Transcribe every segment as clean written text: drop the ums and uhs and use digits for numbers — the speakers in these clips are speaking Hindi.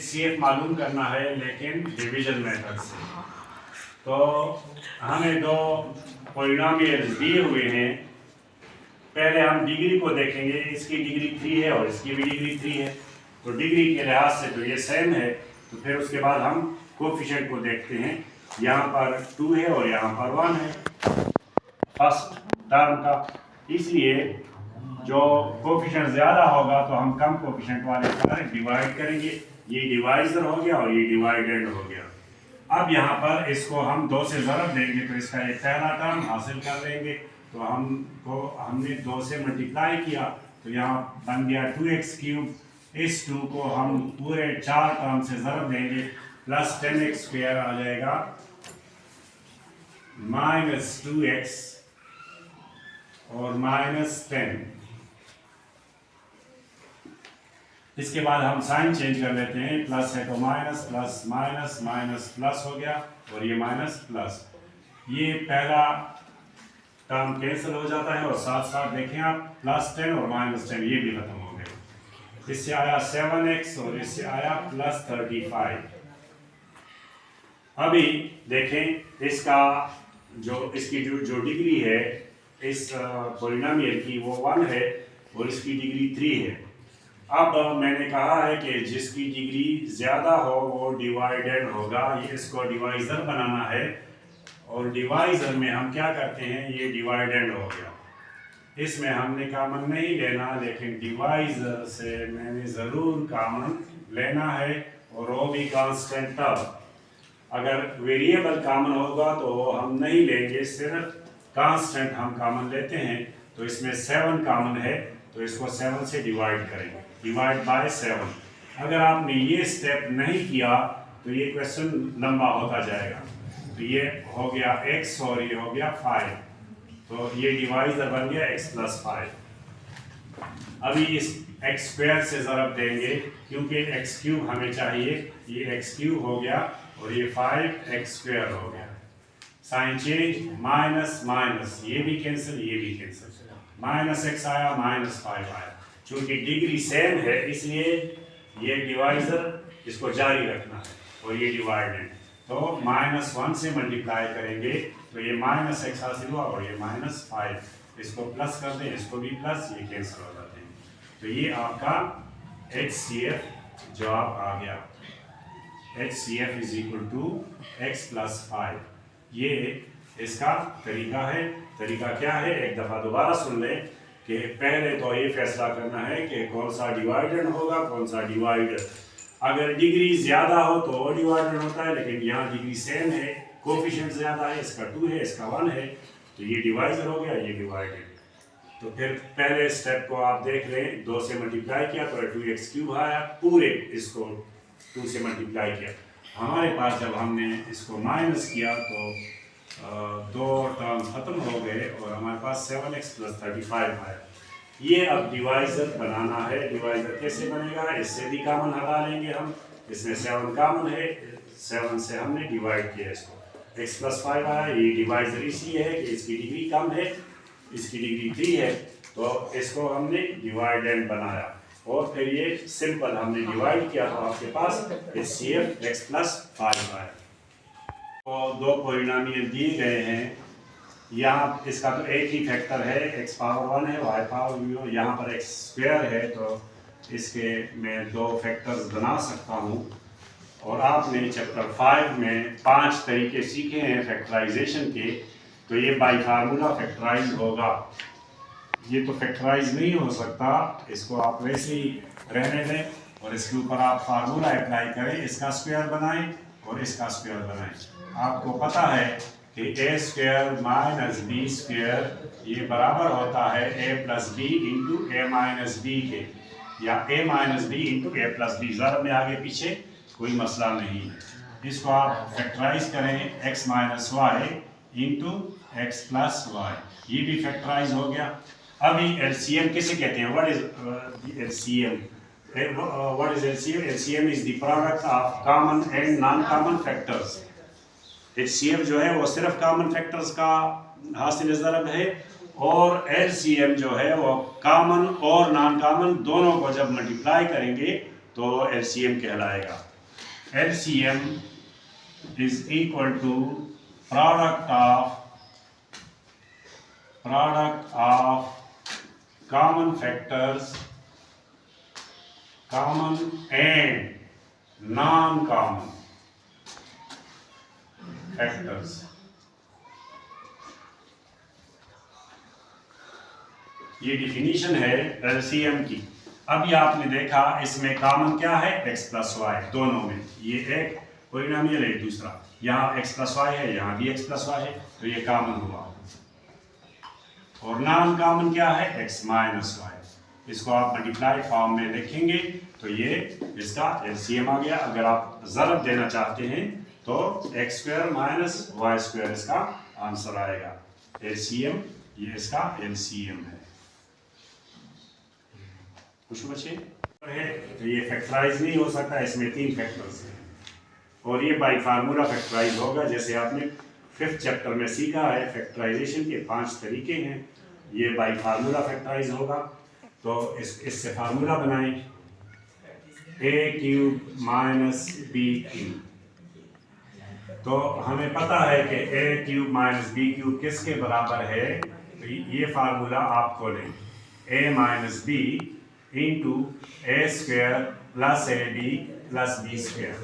HCF मालूम करना है लेकिन डिवीजन मेथड से। तो हमें दो पॉलिनोमियल्स दिए हुए हैं। पहले हम डिग्री को देखेंगे, इसकी डिग्री 3 है और इसकी भी डिग्री 3 है, तो डिग्री के लिहाज से तो ये सेम है। तो फिर उसके बाद हम कोफिशिएंट को देखते हैं। यहाँ पर 2 है और यहाँ पर 1 है फर्स्ट टर्म का, इसलिए जो कोफिशिएंट ज़्यादा होगा तो हम कम कोफिशिएंट वाले पर डिवाइड करेंगे। ये डिवाइजर हो गया और ये डिवाइडेंड हो गया। अब यहाँ पर इसको हम 2 से ज़रब देंगे तो इसका एक पहला टर्म हासिल कर लेंगे। तो हमने 2 से मल्टीप्लाई किया तो यहाँ बन गया 2x³। इस 2 को हम पूरे 4 टर्म से ज़रब देंगे, प्लस 10x² आ जाएगा माइनस 2x और माइनस 10। इसके बाद हम साइन चेंज कर लेते हैं, प्लस है तो minus, plus minus, minus plus हो गया और ये माइनस प्लस। ये पहला टर्म कैंसिल हो जाता है और साथ साथ देखें आप प्लस 10 और माइनस 10 ये भी खत्म हो गए। इससे आया 7x और इससे आया प्लस 35। अभी देखें इसका इसकी जो डिग्री है इस पॉलिनोमियल की वो 1 है और इसकी डिग्री 3 है। अब मैंने कहा है कि जिसकी डिग्री ज़्यादा हो वो डिवाइडेड होगा। ये इसको डिवाइज़र बनाना है और डिवाइज़र में हम क्या करते हैं, ये डिवाइडेड हो गया, इसमें हमने कॉमन नहीं लेना, लेकिन डिवाइज़र से मैंने ज़रूर कॉमन लेना है और वो भी कांस्टेंट टर्म। अगर वेरिएबल कॉमन होगा तो हम नहीं लेंगे, सिर्फ कांस्टेंट हम कॉमन लेते हैं। तो इसमें 7 कॉमन है तो इसको 7 से डिवाइड करेंगे, डिवाइड बाय 7। अगर आपने ये स्टेप नहीं किया तो ये क्वेश्चन लंबा होता जाएगा। तो ये हो गया x और ये हो गया 5, तो ये डिवाइजर बन गया x+5। अभी इस x² से ज़रब देंगे क्योंकि x³ हमें चाहिए, ये x³ हो गया और ये 5x² हो गया। साइन चेंज, माइनस माइनस, ये भी कैंसिल, ये भी कैंसिल, माइनस x आया, माइनस 5 आया। चूँकि डिग्री सेम है इसलिए ये डिवाइजर इसको जारी रखना है और ये डिवाइडेड। तो -1 से मल्टीप्लाई करेंगे तो ये -x हासिल हुआ और ये -5। इसको प्लस कर दें, इसको भी प्लस, ये कैंसिल हो जाते हैं। तो ये आपका HCF जवाब आ गया। HCF = x+5। ये इसका तरीका है। तरीका क्या है, एक दफ़ा दोबारा सुन लें कि पहले तो ये फैसला करना है कि कौन सा डिवाइडेड होगा, कौन सा डिवाइडर। अगर डिग्री ज़्यादा हो तो वो डिवाइडेड होता है, लेकिन यहाँ डिग्री सेम है, कोफिशिएंट ज़्यादा है, इसका 2 है, इसका 1 है, तो ये डिवाइजर हो गया, ये डिवाइडेड। तो फिर पहले स्टेप को आप देख लें, 2 से मल्टीप्लाई किया तो 2x³ आया, पूरे इसको 2 से मल्टीप्लाई किया। हमारे पास जब हमने इसको माइनस किया तो 2 टर्म ख़त्म हो गए और हमारे पास 7x + 35 आया। ये अब डिवाइज़र बनाना है। डिवाइज़र कैसे बनेगा, इससे भी कॉमन हटा लेंगे हम, इसमें 7 कॉमन है, 7 से हमने डिवाइड किया इसको, x+5 आया। ये डिवाइज़र इसलिए है कि इसकी डिग्री कम है, इसकी डिग्री 3 है, तो इसको हमने डिवाइडेंड बनाया और फिर ये सिंपल हमने डिवाइड किया तो आपके पास HCF x+5 आया। तो 2 पॉलिनोमियल दिए गए हैं, यहाँ इसका तो एक ही फैक्टर है, x⁻1 है, y⁻, यहाँ पर x² है, तो इसके मैं 2 फैक्टर्स बना सकता हूँ। और आपने चैप्टर 5 में 5 तरीके सीखे हैं फैक्टराइजेशन के, तो ये बाई फार्मूला फैक्टराइज होगा। ये तो फैक्टराइज नहीं हो सकता, इसको आप वैसे ही रहने दें और इसके ऊपर आप फार्मूला अप्लाई करें, इसका स्क्वायर बनाएं और इसका स्क्वायर बनाएं। आपको पता है कि a² - b² ये बराबर होता है a + b × a - b के, या a - b × a + b। ज़रा में आगे पीछे कोई मसला नहीं है। इसको आप फैक्टराइज करें x - y × x + y, ये भी फैक्टराइज हो गया। अभी LCM किसे कहते हैं, what is LCM? What is LCM? LCM is the product of common and non-common factors. HCF जो है वो सिर्फ कॉमन फैक्टर्स का हासिल ज़रब है और LCM जो है वो कॉमन और नॉन कॉमन दोनों को जब मल्टीप्लाई करेंगे तो LCM कहलाएगा। LCM is equal to product of common factors, common and non-common factors. ये डिफिनीशन है एलसीएम की। अभी आपने देखा इसमें कॉमन क्या है, x प्लस वाई, दोनों में ये एक पॉलिनोमियल है, दूसरा यहाँ x प्लस वाई है, यहाँ भी x प्लस वाई है, तो ये कॉमन हुआ। और नॉन कॉमन क्या है, x माइनस वाई। इसको आप मल्टीप्लाई फॉर्म में लिखेंगे तो ये इसका एलसीएम आ गया। अगर आप ज़रब देना चाहते हैं तो x square minus Y square इसका आंसर आएगा। एलसीएम, ये इसका एलसीएम है। कुछ बचे है तो ये फैक्टराइज नहीं हो सकता, इसमें 3 फैक्टर्स हैं और ये बाई फार्मूला फैक्टराइज होगा। जैसे आपने 5th चैप्टर में सीखा है, फैक्टराइजेशन के 5 तरीके हैं। ये बाई फार्मूला फैक्टराइज होगा। तो इससे फार्मूला बनाएं, a cube minus B cube. तो हमें पता है कि a cube minus B cube किसके बराबर है, तो ये फार्मूला आप खोलें, a minus B into A square plus A B plus B square,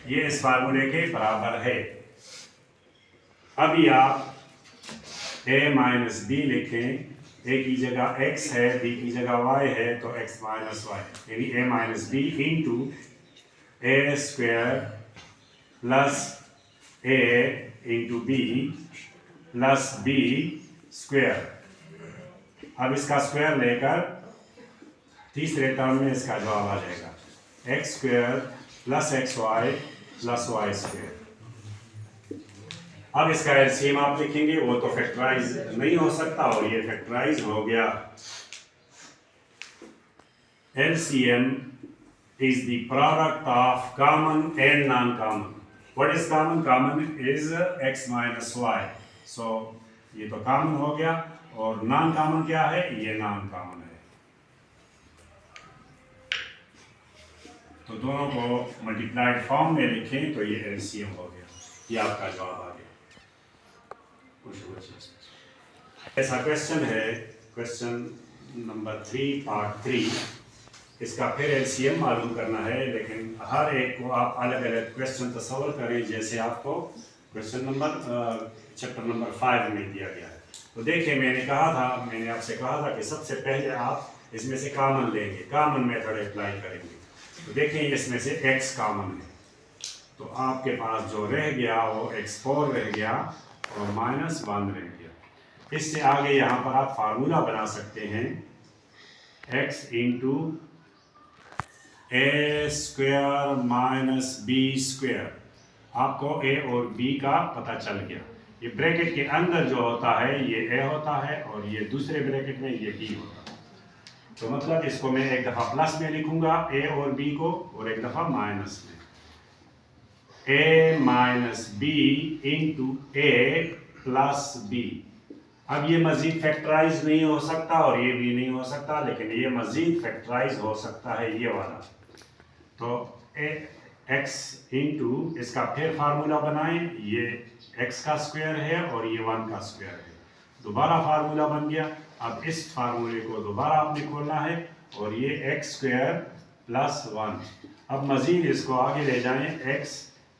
ये इस फार्मूले के बराबर है। अभी आप a माइनस बी लिखें, a की जगह x है, b की जगह y है, तो x माइनस वाई, यानी a minus B into A square plus a into B plus B square. अब इसका स्क्वायर लेकर तीसरे टर्म में इसका जवाब आ जाएगा X square plus X Y plus Y square. अब इसका एलसीएम आप लिखेंगे, वो तो फैक्टराइज नहीं हो सकता और ये फैक्टराइज हो गया। LCM is the product of common and non common. What is common? Common is X minus Y. So ये तो कॉमन हो गया और नॉन कॉमन क्या है, ये नॉन कॉमन है। तो दोनों को मल्टीप्लाइड फॉर्म में लिखें तो ये एलसीएम हो गया, ये आपका जवाब आ गया। ऐसा क्वेश्चन है, क्वेश्चन नंबर 3 पार्ट 3। इसका फिर एलसीएम मालूम करना है, लेकिन हर एक को आप अलग अलग क्वेश्चन तस्वर करें जैसे आपको क्वेश्चन नंबर चैप्टर नंबर 5 में दिया गया है। तो देखिए, मैंने आपसे कहा था कि सबसे पहले आप इसमें से कॉमन लेंगे, कॉमन मेथड अप्लाई करेंगे। तो देखिए इसमें से x कॉमन है, तो आपके पास जो रह गया वो x4 रह गया और -1 रह गया। इससे आगे यहाँ पर आप फार्मूला बना सकते हैं, x into A square minus B square. आपको a और b का पता चल गया। ये ब्रैकेट के अंदर जो होता है ये a होता है और ये दूसरे ब्रैकेट में ये b होता है। तो मतलब इसको मैं एक दफ़ा प्लस में लिखूंगा a और b को, और एक दफ़ा माइनस में। a minus B into A plus B. अब ये मज़ीद फैक्टराइज नहीं हो सकता और ये भी नहीं हो सकता, लेकिन ये मज़ीद फैक्टराइज हो सकता है, ये वाला। तो x इंटू इसका फिर फार्मूला बनाएं, ये x का स्क्वायर है और ये 1 का स्क्वायर है, दोबारा फार्मूला बन गया। अब इस फार्मूले को दोबारा आपने खोलना है और ये एक्स स्क्वायर प्लस 1। अब मज़ीद इसको आगे ले जाएं, x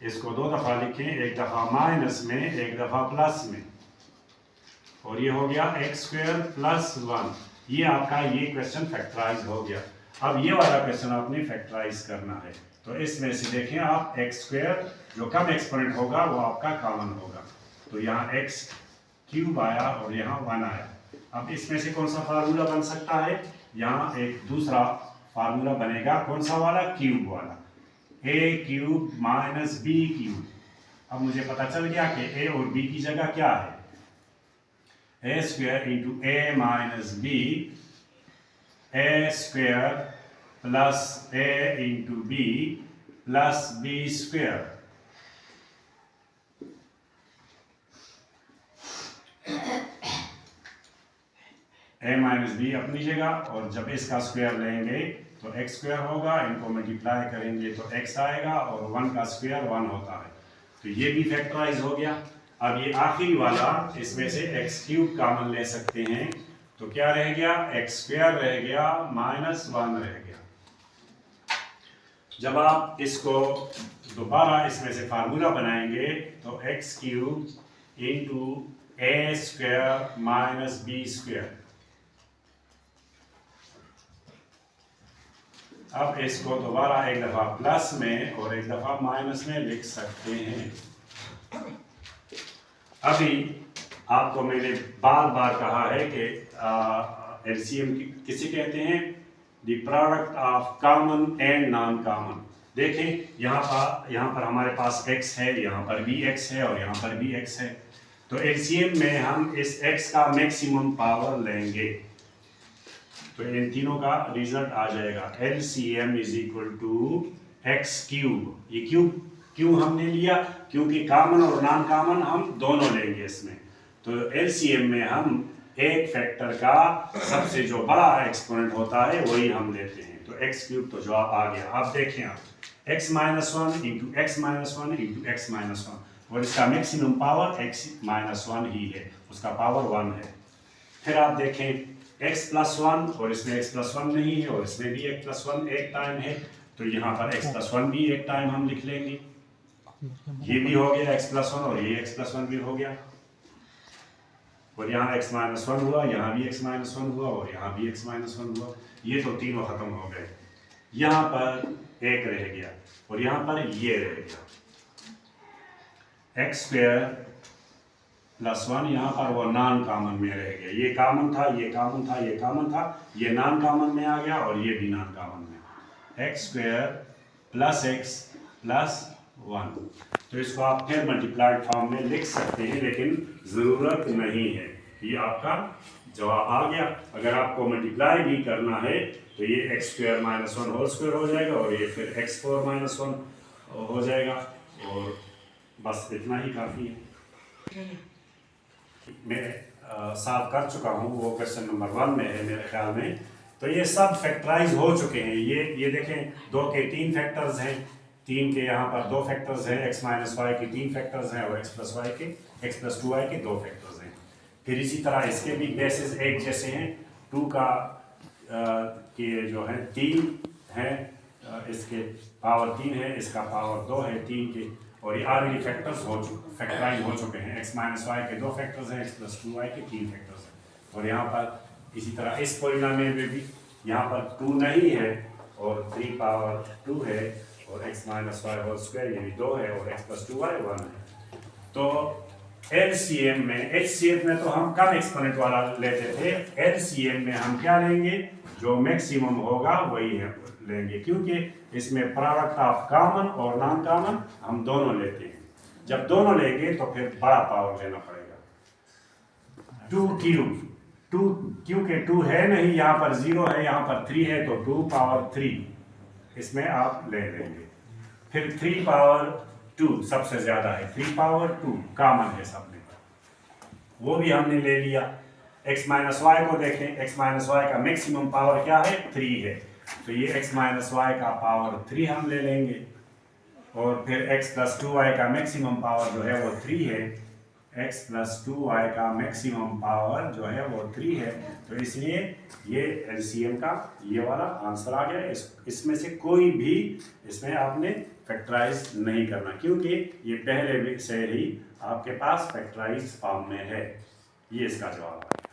इसको 2 दफ़ा लिखें, एक दफ़ा माइनस में, एक दफ़ा प्लस में, और ये हो गया एक्स स्क्वायर प्लस 1। ये आपका ये क्वेश्चन फैक्टराइज हो गया। अब ये वाला क्वेश्चन आपने फैक्टराइज करना है। तो इसमें से देखें आप, एक्स स्क्वायर जो कम एक्सपोनेंट होगा वो आपका कॉमन होगा, तो यहाँ एक्स क्यूब आया और यहाँ 1 आया। अब इसमें से कौन सा फार्मूला बन सकता है, यहाँ एक दूसरा फार्मूला बनेगा, कौन सा वाला, क्यूब वाला, ए क्यूब माइनस बी क्यूब। अब मुझे पता चल गया कि ए और बी की जगह क्या है, A square into A minus B, A square plus A into B plus B square. A minus B अपनी जगह, और जब इसका स्क्वायर लेंगे तो x स्क्वायर होगा, इनको मल्टीप्लाई करेंगे तो x आएगा और 1 का स्क्वायर 1 होता है, तो ये भी फैक्टराइज हो गया। अब ये आखिरी वाला, इसमें से x क्यूब कॉमन ले सकते हैं, तो क्या रह गया, x स्क्वायर रह गया माइनस 1 रह गया। जब आप इसको दोबारा इसमें से फार्मूला बनाएंगे तो x cube into A square minus B square. अब इसको दोबारा एक दफा प्लस में और एक दफा माइनस में लिख सकते हैं। अभी आपको मैंने बार बार कहा है कि एलसीएम किसे कहते हैं, the product of common and non common. देखें यहाँ पर हमारे पास x है, यहाँ पर भी x है और यहाँ पर भी x है, तो एलसीएम में हम इस x का मैक्सिमम पावर लेंगे तो इन तीनों का रिजल्ट आ जाएगा LCM is equal to X cube. ये क्यों हमने लिया, क्योंकि कॉमन और नॉन कॉमन हम दोनों लेंगे इसमें। तो LCM में हम एक फैक्टर का सबसे जो बड़ा एक्सपोनेंट होता है वही हम लेते हैं, तो एक्स क्यूब तो जवाब आ गया। आप देखें, आप x minus 1 into x minus 1 into x minus 1, और इसका मैक्सिमम पावर x माइनस 1 ही है, उसका पावर 1 है। फिर आप देखें x प्लस 1, और इसमें x प्लस 1 नहीं है और इसमें भी x प्लस 1 एक टाइम है, तो यहाँ पर x प्लस 1 भी एक टाइम हम लिख लेंगे। ये भी हो गया x प्लस 1 और ये x प्लस 1 भी हो गया, और यहाँ x माइनस 1 हुआ, यहाँ भी x माइनस 1 हुआ और यहाँ भी x माइनस 1 हुआ। ये तो तीनों खत्म हो गए, यहाँ पर एक रह गया और यहाँ पर ये रह गया x स्क्वायर प्लस 1, यहाँ पर वो नॉन कॉमन में रह गया। ये कॉमन था, ये कॉमन था, ये कॉमन था, ये नॉन कॉमन में आ गया और ये भी नॉन कॉमन में। x square plus x plus 1, तो इसको आप फिर मल्टीप्लाइड फॉर्म में लिख सकते हैं, लेकिन ज़रूरत नहीं है। ये आपका जवाब आ गया। अगर आपको मल्टीप्लाई भी करना है तो ये X square minus 1 whole square हो जाएगा और ये फिर x4 माइनस 1 हो जाएगा, और बस इतना ही काफ़ी है। मैं साफ कर चुका हूँ, वो क्वेश्चन नंबर 1 में है मेरे ख्याल में। तो ये सब फैक्टराइज हो चुके हैं। ये देखें, 2 के 3 फैक्टर्स हैं, 3 के यहाँ पर 2 फैक्टर्स हैं, x माइनस वाई के 3 फैक्टर्स हैं और x प्लस 2y के 2 फैक्टर्स हैं। फिर इसी तरह इसके भी बेसिस एक जैसे हैं, 2 का के जो है 3 है, इसके पावर 3 है, इसका पावर 2 है 3 के, और ये ऑलरेडी फैक्टराइज हो चुके हैं। x माइनस वाई के 2 फैक्टर्स हैं, x प्लस 2y के 3 फैक्टर्स हैं। और यहाँ पर इसी तरह इस पॉलिनोमियल में भी यहाँ पर 2 नहीं है और 3 पावर 2 है, और x minus Y whole square ये भी 2 है और x प्लस 2y 1 है। तो LCM में, HCF में तो हम कम एक्सपोनेंट वाला लेते थे, LCM में हम क्या लेंगे, जो मैक्सिमम होगा वही है लेंगे, क्योंकि इसमें प्रोडक्ट ऑफ कॉमन और नॉन कॉमन हम दोनों लेते हैं। जब दोनों लेंगे तो फिर बड़ा पावर लेना पड़ेगा। 2 क्यूब, 2 क्योंकि 2 है नहीं, यहाँ पर 0 है, यहाँ पर 3 है, तो 2 पावर 3 इसमें आप ले लेंगे। फिर 3 पावर 2 सबसे ज़्यादा है, 3 पावर 2 कॉमन है सब में, वो भी हमने ले लिया। x माइनस वाई को देखें, x माइनस वाई का मैक्सिमम पावर क्या है, 3 है, तो ये x माइनस वाई का पावर 3 हम ले लेंगे। और फिर x प्लस 2y का मैक्सिमम पावर जो है वो 3 है, x प्लस 2y का मैक्सिमम पावर जो है वो 3 है, तो इसलिए ये LCM का ये वाला आंसर आ गया। इसमें से कोई भी इसमें आपने फैक्टराइज नहीं करना, क्योंकि ये पहले से ही आपके पास फैक्टराइज फॉर्म में है। ये इसका जवाब है।